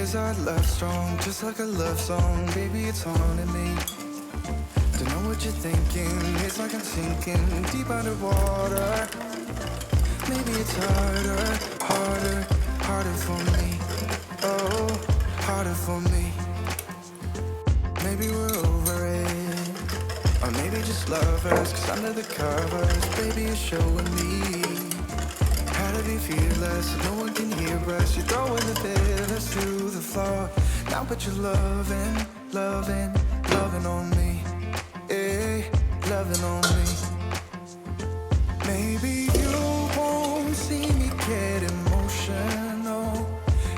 Is our love strong, just like a love song? Baby, it's haunting me. Don't know what you're thinking, it's like I'm sinking deep underwater. Maybe it's harder for me. Oh, harder for me. Maybe we're over it, or maybe just lovers. Cause under the covers, baby, you're showing me how to be fearless, so no one can hear us. You're throwing the feelers to the floor. Now put your loving on me. Eh, loving on me. Maybe you won't see me get emotional,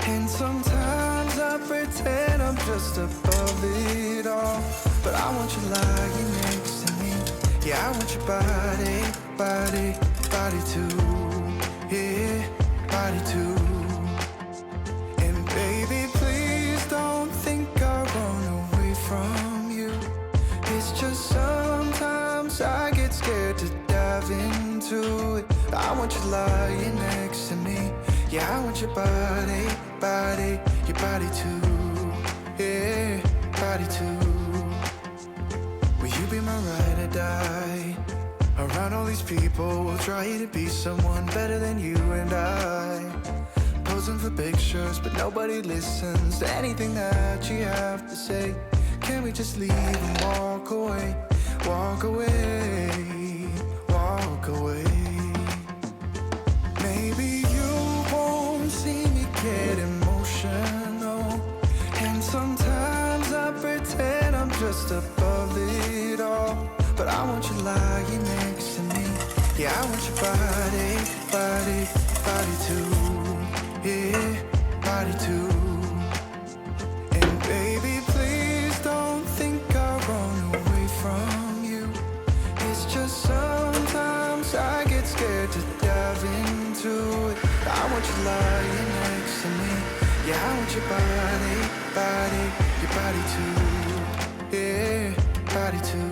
and sometimes I pretend I'm just above it all. But I want you lying next to me. Yeah, I want your body too. Yeah, body too. And baby, please don't think I'll run away from you. It's just sometimes I get scared to dive into it. I want you lying next to me. Yeah, I want your body too. Yeah, body too. Will you be my ride or die? Around all these people, we'll try to be someone better than you and I. Posing for pictures, but nobody listens to anything that you have to say. Can we just leave and walk away? Walk away, walk away. Maybe you won't see me get emotional, and sometimes I pretend I'm just above it all. But I want you lying next to me. Yeah, I want your body too. Yeah, body too. And baby, please don't think I'll run away from you. It's just sometimes I get scared to dive into it. I want you lying next to me. Yeah, I want your body too. Yeah, body too.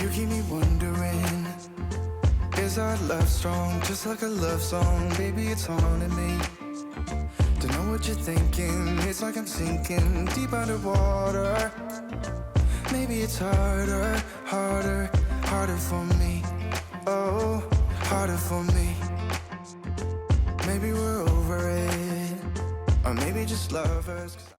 You keep me wondering, is our love strong, just like a love song? Baby, it's haunting me. Don't know what you're thinking, it's like I'm sinking deep underwater. Maybe it's harder for me. Oh, harder for me. Maybe we're over it, or maybe just lovers.